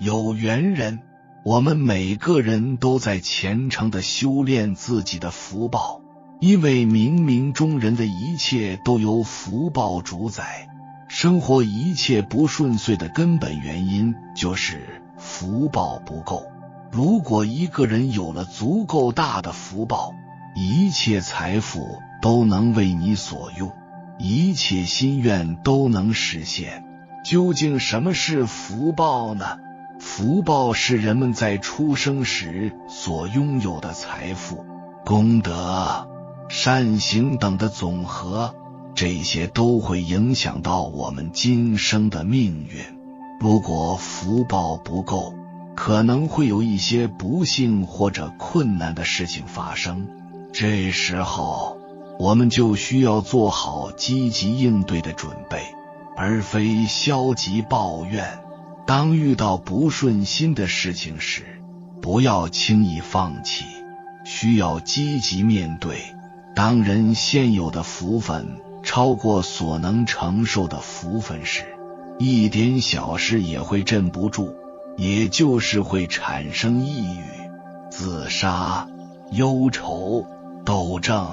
有缘人，我们每个人都在虔诚地修炼自己的福报，因为冥冥中人的一切都由福报主宰，生活一切不顺遂的根本原因就是福报不够。如果一个人有了足够大的福报，一切财富都能为你所用，一切心愿都能实现。究竟什么是福报呢？福报是人们在出生时所拥有的财富、功德、善行等的总和，这些都会影响到我们今生的命运。如果福报不够，可能会有一些不幸或者困难的事情发生，这时候我们就需要做好积极应对的准备，而非消极抱怨。当遇到不顺心的事情时，不要轻易放弃，需要积极面对。当人现有的福分超过所能承受的福分时，一点小事也会镇不住，也就是会产生抑郁、自杀、忧愁、斗争、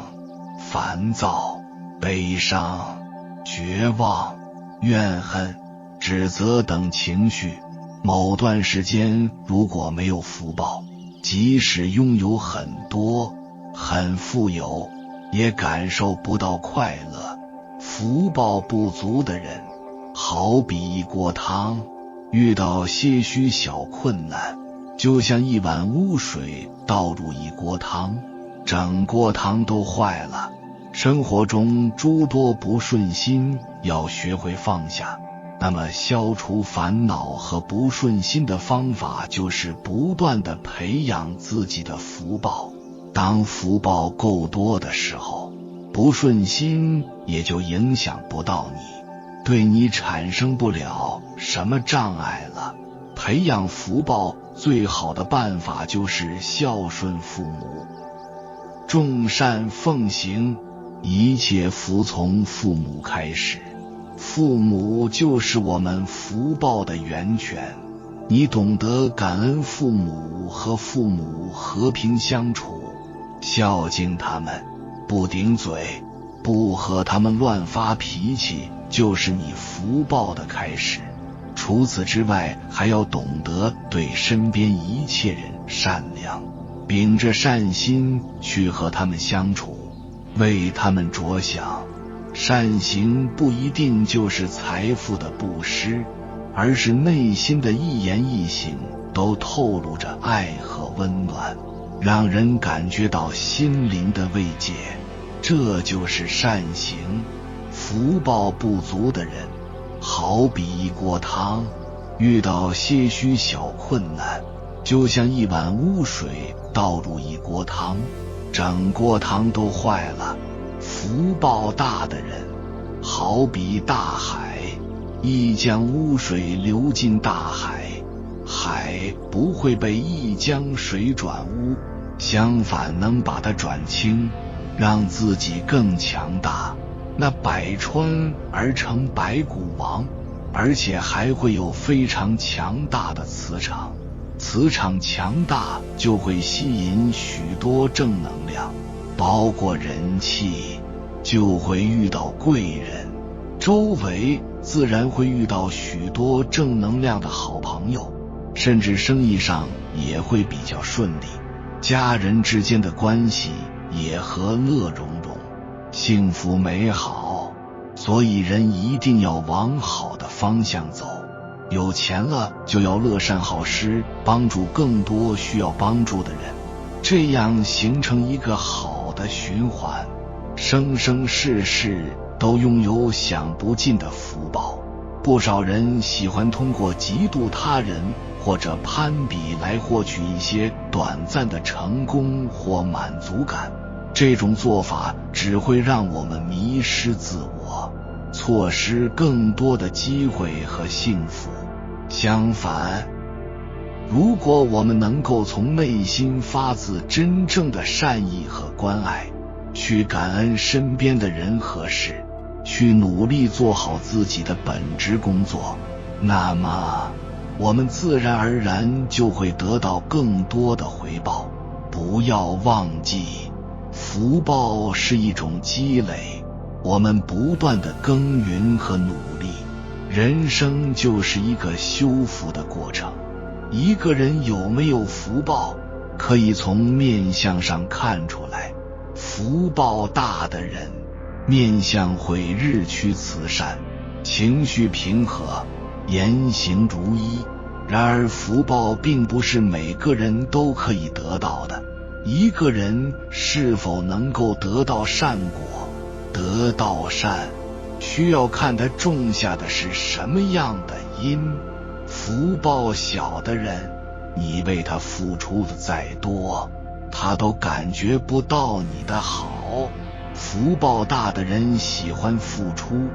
烦躁、悲伤、绝望、怨恨、指责等情绪。某段时间如果没有福报，即使拥有很多，很富有，也感受不到快乐。福报不足的人，好比一锅汤，遇到些许小困难，就像一碗污水倒入一锅汤，整锅汤都坏了。生活中诸多不顺心，要学会放下。那么消除烦恼和不顺心的方法就是不断地培养自己的福报。当福报够多的时候，不顺心也就影响不到你，对你产生不了什么障碍了。培养福报最好的办法就是孝顺父母，众善奉行，一切服从父母开始。父母就是我们福报的源泉，你懂得感恩父母，和父母和平相处，孝敬他们，不顶嘴，不和他们乱发脾气，就是你福报的开始。除此之外，还要懂得对身边一切人善良，秉着善心去和他们相处，为他们着想。善行不一定就是财富的布施，而是内心的一言一行都透露着爱和温暖，让人感觉到心灵的慰藉，这就是善行。福报不足的人，好比一锅汤，遇到些许小困难，就像一碗污水倒入一锅汤，整锅汤都坏了。福报大的人，好比大海，一江污水流进大海，海不会被一江水转污，相反能把它转清，让自己更强大。那百川而成百谷王，而且还会有非常强大的磁场，磁场强大就会吸引许多正能量，包括人气，就会遇到贵人，周围自然会遇到许多正能量的好朋友，甚至生意上也会比较顺利，家人之间的关系也和乐融融，幸福美好。所以人一定要往好的方向走，有钱了就要乐善好施，帮助更多需要帮助的人，这样形成一个好的循环，生生世世都拥有享不尽的福报。不少人喜欢通过嫉妒他人或者攀比来获取一些短暂的成功或满足感，这种做法只会让我们迷失自我，错失更多的机会和幸福。相反，如果我们能够从内心发自真正的善意和关爱，去感恩身边的人和事，去努力做好自己的本职工作，那么我们自然而然就会得到更多的回报。不要忘记，福报是一种积累，我们不断的耕耘和努力，人生就是一个修福的过程。一个人有没有福报，可以从面相上看出来。福报大的人，面相会日趋慈善，情绪平和，言行如一。然而福报并不是每个人都可以得到的，一个人是否能够得到善果，得到善，需要看他种下的是什么样的因。福报小的人，你为他付出的再多，他都感觉不到你的好。福报大的人喜欢付出，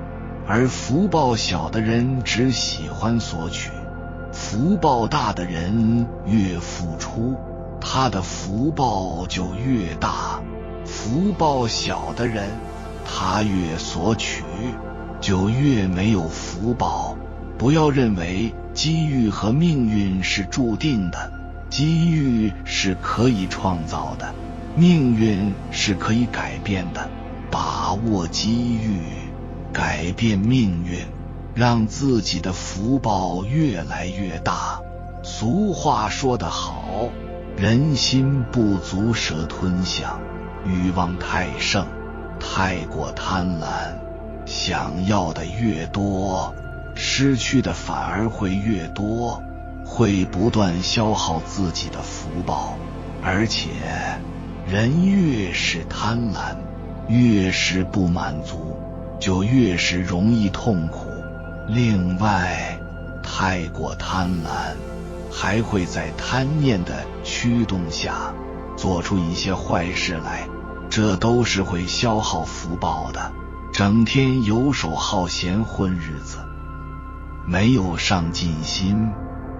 而福报小的人只喜欢索取。福报大的人越付出，他的福报就越大；福报小的人，他越索取，就越没有福报。不要认为机遇和命运是注定的，机遇是可以创造的，命运是可以改变的。把握机遇，改变命运，让自己的福报越来越大。俗话说得好，人心不足蛇吞象，欲望太盛，太过贪婪，想要的越多，失去的反而会越多，会不断消耗自己的福报。而且人越是贪婪，越是不满足，就越是容易痛苦。另外，太过贪婪还会在贪念的驱动下做出一些坏事来，这都是会消耗福报的。整天游手好闲混日子，没有上进心，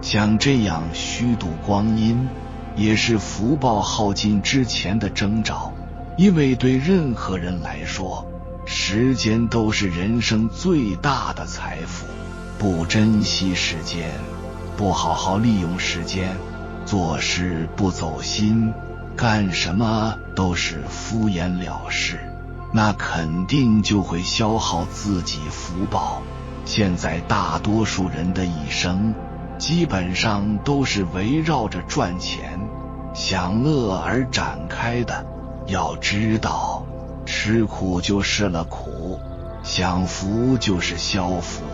像这样虚度光阴，也是福报耗尽之前的征兆。因为对任何人来说，时间都是人生最大的财富。不珍惜时间，不好好利用时间，做事不走心，干什么都是敷衍了事，那肯定就会消耗自己福报。现在大多数人的一生基本上都是围绕着赚钱、享乐而展开的。要知道，吃苦就失了苦，享福就是消福。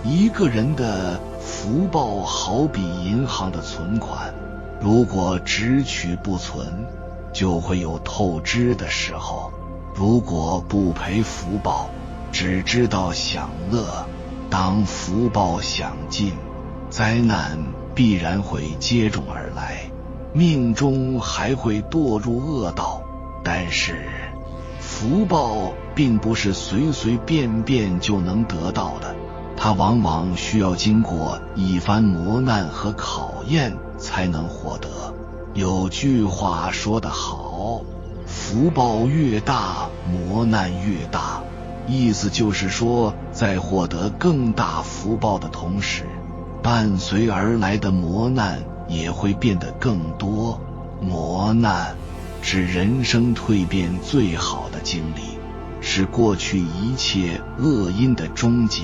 一个人的福报好比银行的存款，如果只取不存，就会有透支的时候。如果不赔福报，只知道享乐，当福报享尽，灾难必然会接踵而来，命中还会堕入恶道。但是福报并不是随随便便就能得到的，它往往需要经过一番磨难和考验才能获得。有句话说得好，福报越大，磨难越大。意思就是说，在获得更大福报的同时，伴随而来的磨难也会变得更多。磨难是人生蜕变最好的经历，是过去一切恶因的终结。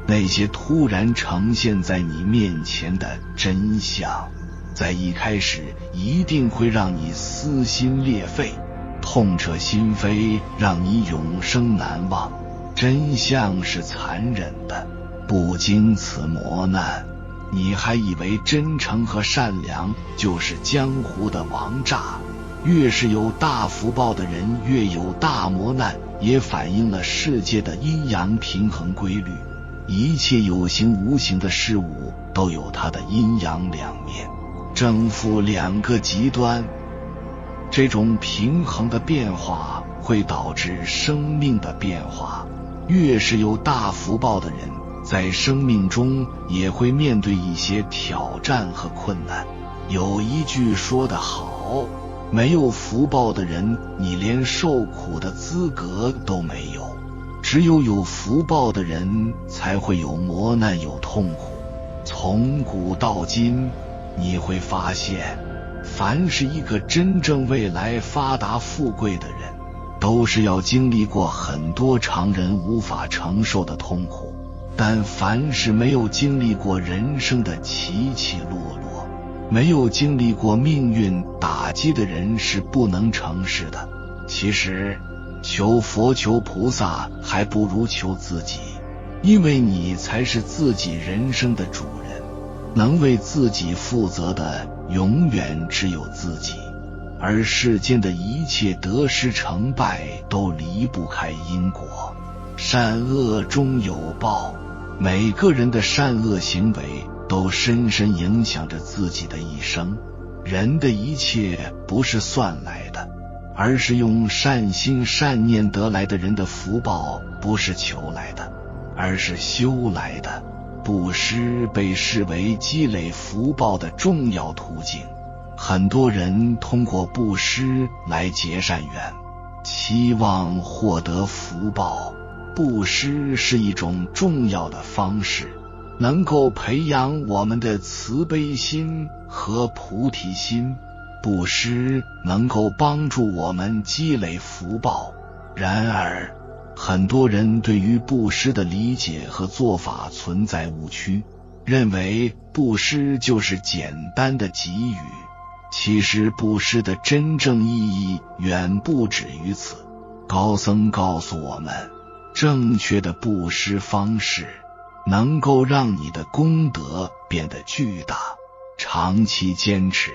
那些突然呈现在你面前的真相，在一开始一定会让你撕心裂肺，痛彻心扉，让你永生难忘。真相是残忍的，不经此磨难，你还以为真诚和善良就是江湖的王炸。越是有大福报的人，越有大磨难，也反映了世界的阴阳平衡规律。一切有形无形的事物都有它的阴阳两面，正负两个极端。这种平衡的变化会导致生命的变化。越是有大福报的人，在生命中也会面对一些挑战和困难。有一句说得好，没有福报的人，你连受苦的资格都没有。只有有福报的人，才会有磨难，有痛苦。从古到今，你会发现，凡是一个真正未来发达富贵的人，都是要经历过很多常人无法承受的痛苦，但凡是没有经历过人生的起起落落，没有经历过命运打击的人是不能成事的。其实求佛求菩萨还不如求自己，因为你才是自己人生的主人，能为自己负责的永远只有自己，而世间的一切得失成败都离不开因果，善恶终有报，每个人的善恶行为都深深影响着自己的一生。人的一切不是算来的，而是用善心善念得来的。人的福报不是求来的，而是修来的。布施被视为积累福报的重要途径，很多人通过布施来结善缘，期望获得福报。布施是一种重要的方式，能够培养我们的慈悲心和菩提心。布施能够帮助我们积累福报，然而很多人对于布施的理解和做法存在误区，认为布施就是简单的给予。其实布施的真正意义远不止于此。高僧告诉我们，正确的布施方式能够让你的功德变得巨大，长期坚持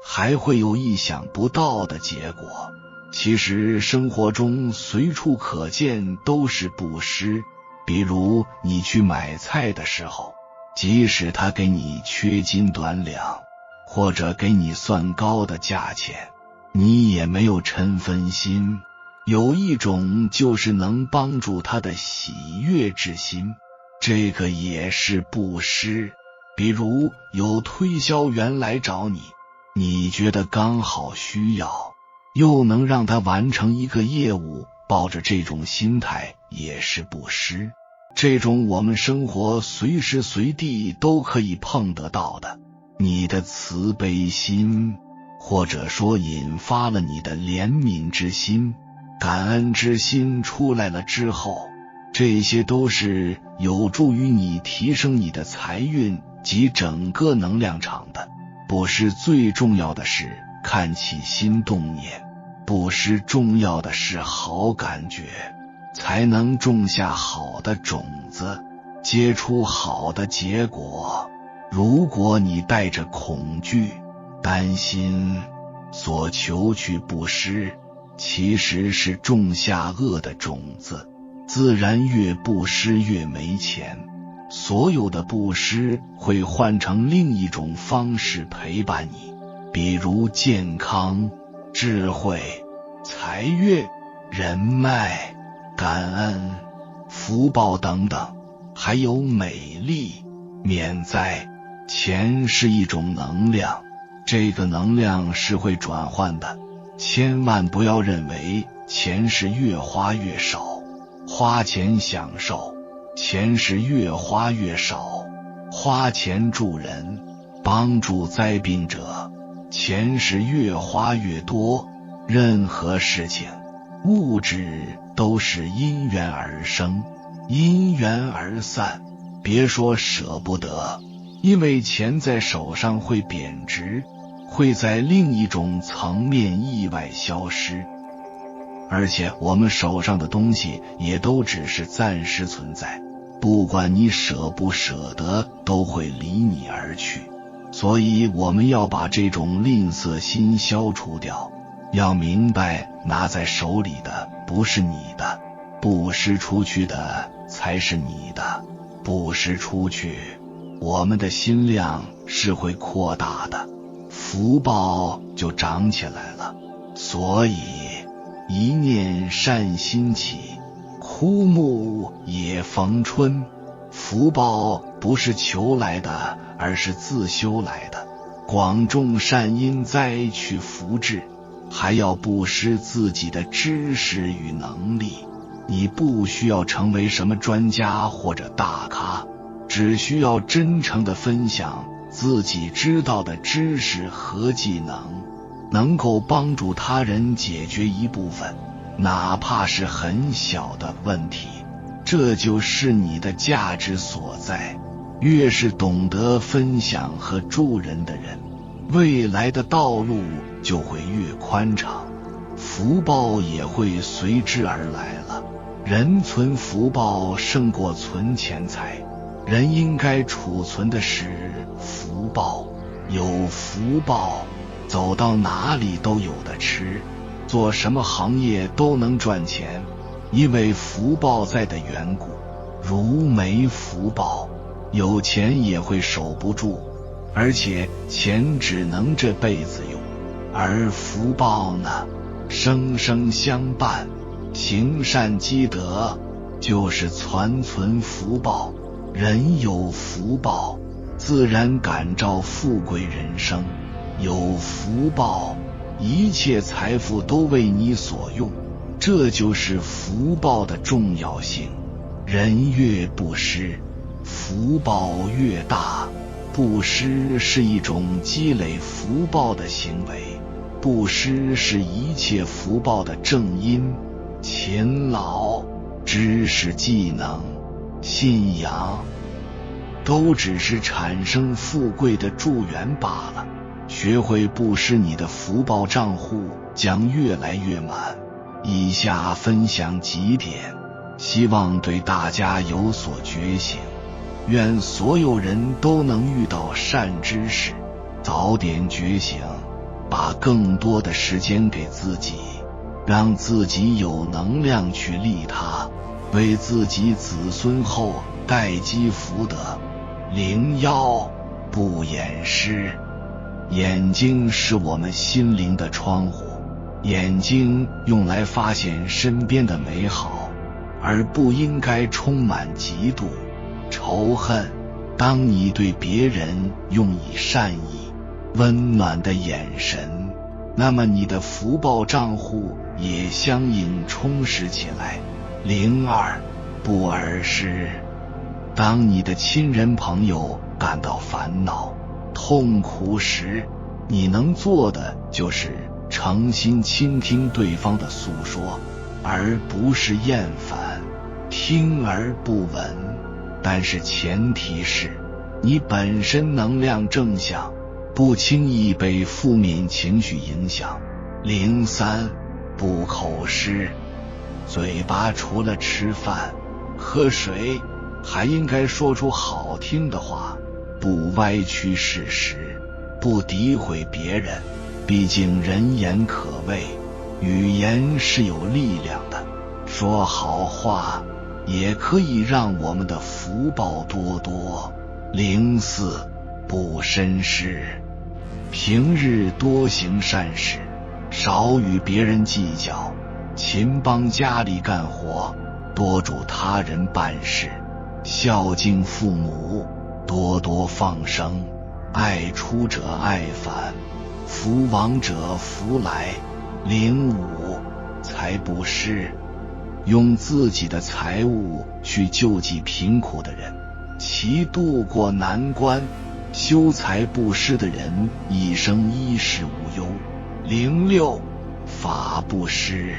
还会有意想不到的结果。其实生活中随处可见都是布施，比如你去买菜的时候，即使他给你缺斤短两，或者给你算高的价钱，你也没有嗔分心。有一种就是能帮助他的喜悦之心，这个也是布施。比如有推销员来找你，你觉得刚好需要，又能让他完成一个业务，抱着这种心态也是布施。这种我们生活随时随地都可以碰得到的，你的慈悲心，或者说引发了你的怜悯之心、感恩之心出来了之后，这些都是有助于你提升你的财运及整个能量场的。布施最重要的是看起心动念，布施重要的是好感觉，才能种下好的种子，结出好的结果。如果你带着恐惧、担心所求去布施，其实是种下恶的种子，自然越布施越没钱。所有的布施会换成另一种方式陪伴你，比如健康、智慧、财运、人脉、感恩、福报等等，还有美丽、免灾。钱是一种能量，这个能量是会转换的，千万不要认为钱是越花越少，花钱享受；钱是越花越少，花钱助人，帮助灾病者；钱是越花越多。任何事情，物质都是因缘而生，因缘而散。别说舍不得，因为钱在手上会贬值，会在另一种层面意外消失。而且我们手上的东西也都只是暂时存在，不管你舍不舍得，都会离你而去。所以我们要把这种吝啬心消除掉，要明白拿在手里的不是你的，布施出去的才是你的。布施出去，我们的心量是会扩大的，福报就长起来了。所以一念善心起，枯木也逢春。福报不是求来的，而是自修来的。广种善因栽取福智，还要布施自己的知识与能力。你不需要成为什么专家或者大咖，只需要真诚地分享自己知道的知识和技能，能够帮助他人解决一部分，哪怕是很小的问题，这就是你的价值所在。越是懂得分享和助人的人，未来的道路就会越宽敞，福报也会随之而来了。人存福报胜过存钱财，人应该储存的是福报。有福报，走到哪里都有的吃，做什么行业都能赚钱，因为福报在的缘故。如没福报，有钱也会守不住，而且钱只能这辈子用，而福报呢，生生相伴。行善积德就是传存福报，人有福报，自然感召富贵人生。有福报，一切财富都为你所用，这就是福报的重要性。人越布施，福报越大。布施是一种积累福报的行为，布施是一切福报的正因。勤劳、知识、技能、信仰，都只是产生富贵的助缘罢了。学会布施，你的福报账户将越来越满。以下分享几点，希望对大家有所觉醒。愿所有人都能遇到善知识，早点觉醒，把更多的时间给自己，让自己有能量去利他，为自己子孙后代积福德。01不掩饰。眼睛是我们心灵的窗户，眼睛用来发现身边的美好，而不应该充满嫉妒、仇恨。当你对别人用以善意、温暖的眼神，那么你的福报账户也相应充实起来。02不耳失。当你的亲人朋友感到烦恼、痛苦时，你能做的就是诚心倾听对方的诉说，而不是厌烦、听而不闻。但是前提是你本身能量正向，不轻易被负面情绪影响。03不口失。嘴巴除了吃饭、喝水，还应该说出好听的话，不歪曲事实，不诋毁别人。毕竟人言可畏，语言是有力量的，说好话也可以让我们的福报多多。04不绅士。平日多行善事，少与别人计较，勤帮家里干活，多助他人办事，孝敬父母，多多放生，爱出者爱返，福往者福来。05财布施。用自己的财物去救济贫苦的人，其渡过难关。修财布施的人一生衣食无忧。06法布施。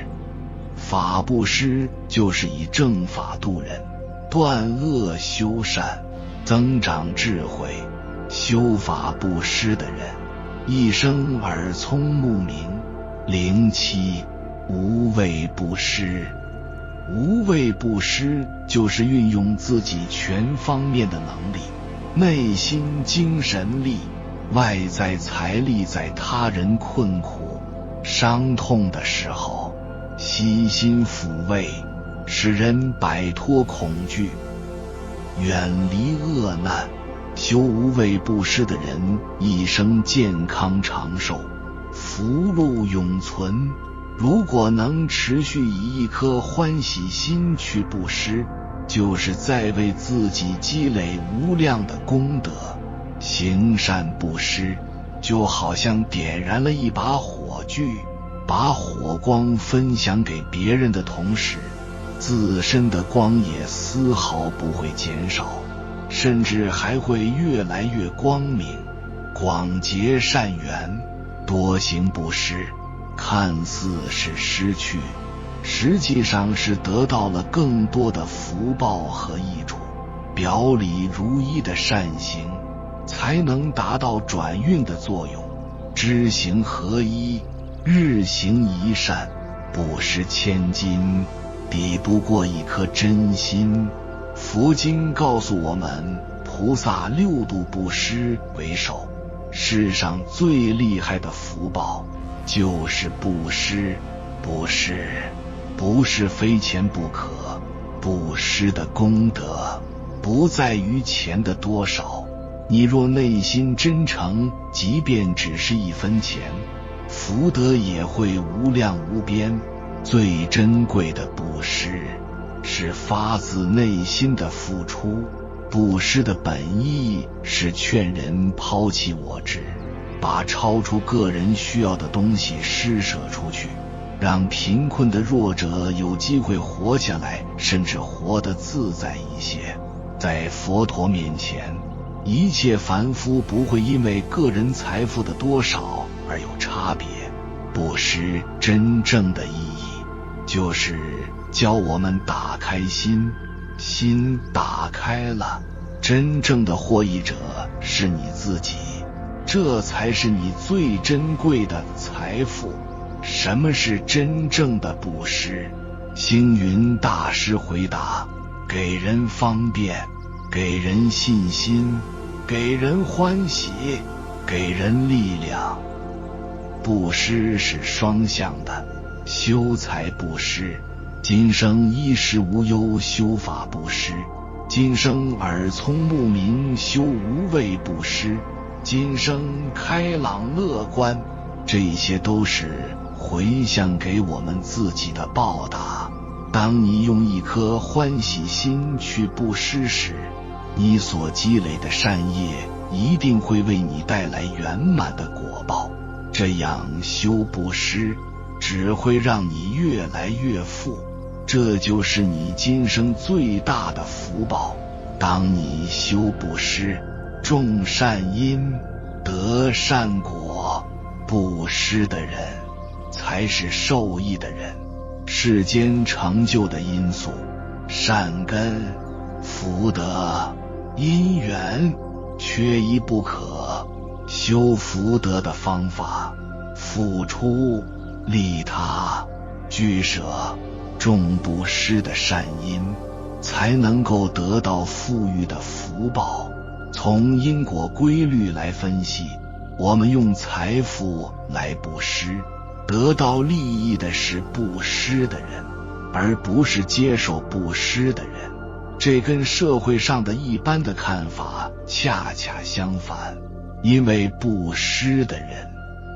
法布施就是以正法度人，断恶修善，增长智慧。修法布施的人一生耳聪目明。07无畏布施。无畏布施就是运用自己全方面的能力，内心精神力、外在财力，在他人困苦、伤痛的时候，悉心抚慰，使人摆脱恐惧，远离恶难。修无畏布施的人一生健康长寿，福禄永存。如果能持续以一颗欢喜心去布施，就是在为自己积累无量的功德。行善布施就好像点燃了一把火炬，把火光分享给别人的同时，自身的光也丝毫不会减少。甚至还会越来越光明。广结善缘，多行布施，看似是失去，实际上是得到了更多的福报和益处。表里如一的善行，才能达到转运的作用。知行合一，日行一善，布施千金，抵不过一颗真心。佛经告诉我们，菩萨六度布施为首，世上最厉害的福报就是布施。布施不是非钱不可，布施的功德不在于钱的多少。你若内心真诚，即便只是1分钱，福德也会无量无边。最珍贵的布施是发自内心的付出。布施的本意是劝人抛弃我执，把超出个人需要的东西施舍出去，让贫困的弱者有机会活下来，甚至活得自在一些。在佛陀面前，一切凡夫不会因为个人财富的多少而有差别。布施真正的意义就是教我们打开心，心打开了，真正的获益者是你自己，这才是你最珍贵的财富。什么是真正的布施？星云大师回答：给人方便，给人信心，给人欢喜，给人力量。布施是双向的，修财布施，今生衣食无忧修法布施，今生耳聪目明修无畏布施，今生开朗乐观，这些都是回向给我们自己的报答。当你用一颗欢喜心去布施时，你所积累的善业一定会为你带来圆满的果报。这样修布施只会让你越来越富，这就是你今生最大的福报。当你修布施，种善因，得善果，布施的人才是受益的人。世间成就的因素，善根、福德、因缘，缺一不可。修福德的方法，付出、利他、居舍、种布施的善因，才能够得到富裕的福报。从因果规律来分析，我们用财富来布施，得到利益的是布施的人，而不是接受布施的人。这跟社会上的一般的看法恰恰相反，因为布施的人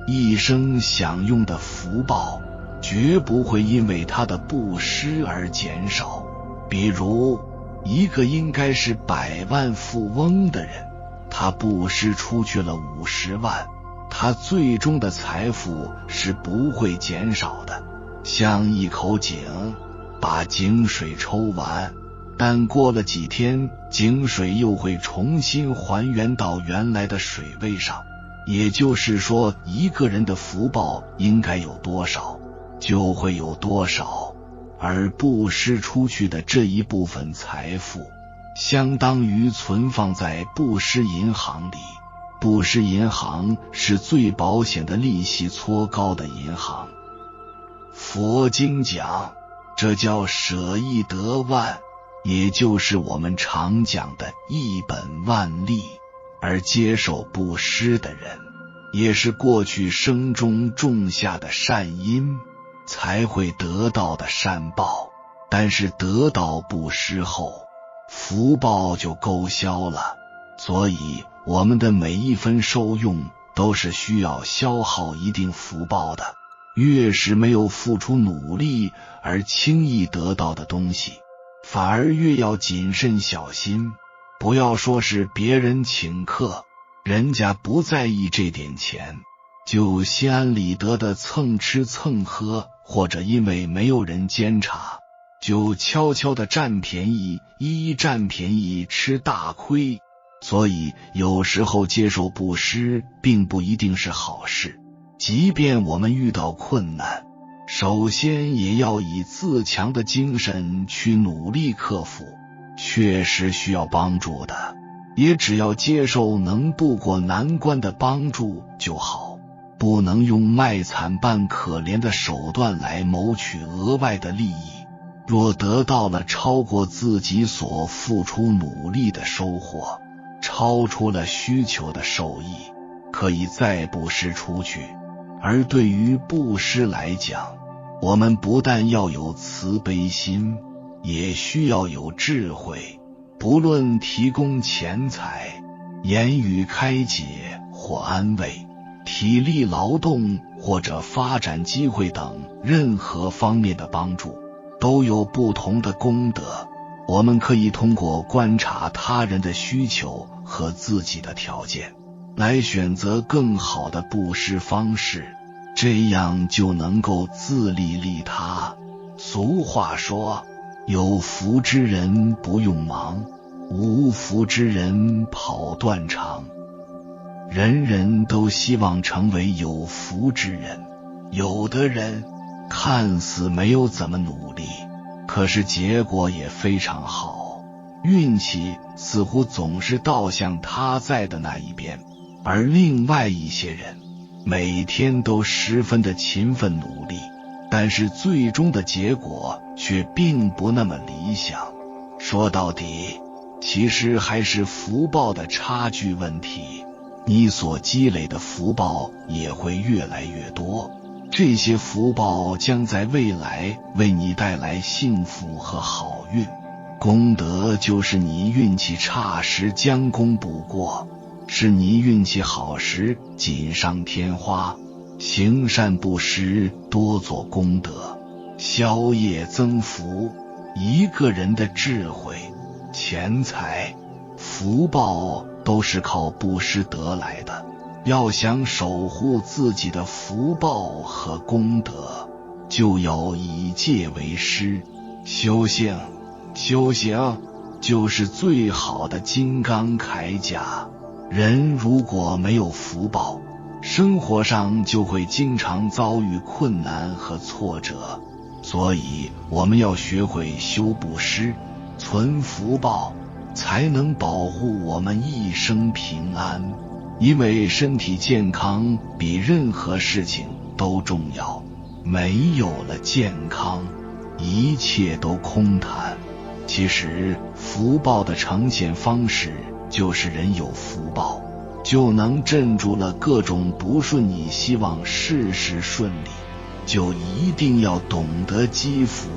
一生享用的福报绝不会因为他的布施而减少。比如一个应该是100万富翁的人，他布施出去了50万，他最终的财富是不会减少的。像一口井，把井水抽完，但过了几天，井水又会重新还原到原来的水位上。也就是说，一个人的福报应该有多少，就会有多少。而布施出去的这一部分财富，相当于存放在布施银行里。布施银行是最保险的利息撮高的银行。佛经讲，这叫舍一得万，也就是我们常讲的一本万利。而接受布施的人，也是过去生中种下的善因，才会得到的善报。但是得到布施后，福报就勾销了。所以我们的每一分受用都是需要消耗一定福报的。越是没有付出努力而轻易得到的东西，反而越要谨慎小心。不要说是别人请客，人家不在意这点钱，就心安理得的蹭吃蹭喝，或者因为没有人监察，就悄悄地占便宜，一占便宜吃大亏。所以有时候接受布施并不一定是好事，即便我们遇到困难，首先也要以自强的精神去努力克服。确实需要帮助的，也只要接受能渡过难关的帮助就好，不能用卖惨扮可怜的手段来谋取额外的利益。若得到了超过自己所付出努力的收获，超出了需求的受益，可以再布施出去。而对于布施来讲，我们不但要有慈悲心，也需要有智慧。不论提供钱财、言语开解或安慰、体力劳动或者发展机会等任何方面的帮助，都有不同的功德。我们可以通过观察他人的需求和自己的条件，来选择更好的布施方式，这样就能够自利利他。俗话说，有福之人不用忙，无福之人跑断肠。人人都希望成为有福之人，有的人看似没有怎么努力，可是结果也非常好，运气似乎总是倒向他在的那一边。而另外一些人每天都十分的勤奋努力，但是最终的结果却并不那么理想。说到底，其实还是福报的差距问题。你所积累的福报也会越来越多，这些福报将在未来为你带来幸福和好运。功德就是你运气差时将功补过，是你运气好时锦上添花。行善布施，多做功德，消业增福。一个人的智慧、钱财、福报都是靠布施得来的。要想守护自己的福报和功德，就要以戒为师。修行就是最好的金刚铠甲。人如果没有福报，生活上就会经常遭遇困难和挫折，所以我们要学会修布施，存福报，才能保护我们一生平安。因为身体健康比任何事情都重要，没有了健康，一切都空谈。其实福报的呈现方式就是人有福报，就能镇住了各种不顺利，希望事事顺利，就一定要懂得积福。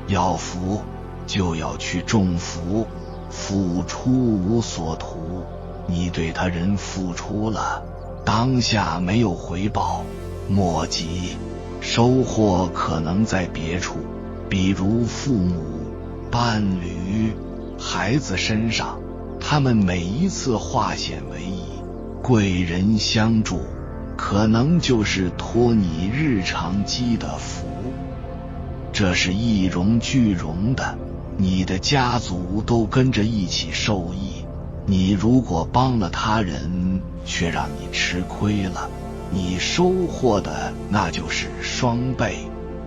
要福就要去种福，付出无所图。你对他人付出了，当下没有回报，莫急，收获可能在别处，比如父母、伴侣、孩子身上，他们每一次化险为夷，贵人相助，可能就是托你日常积的福。这是一荣俱荣的，你的家族都跟着一起受益。你如果帮了他人，却让你吃亏了，你收获的那就是双倍、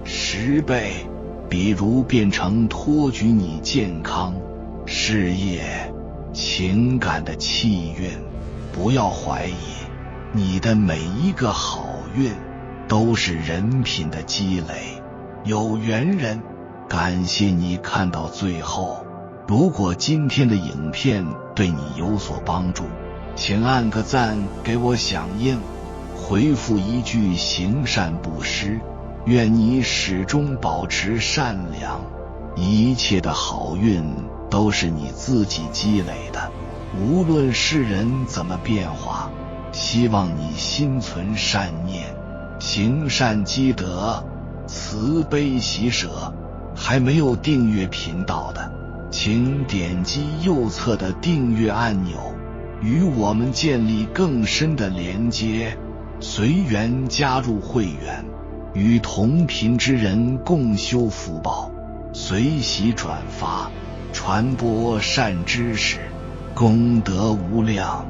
10倍。比如变成托举你健康、事业、情感的气运。不要怀疑，你的每一个好运都是人品的积累。有缘人，感谢你看到最后。如果今天的影片对你有所帮助，请按个赞给我响应，回复一句行善布施。愿你始终保持善良，一切的好运都是你自己积累的，无论世人怎么变化，希望你心存善念，行善积德，慈悲喜舍。还没有订阅频道的，请点击右侧的订阅按钮，与我们建立更深的连接，随缘加入会员，与同频之人共修福报。随喜转发，传播善知识，功德无量。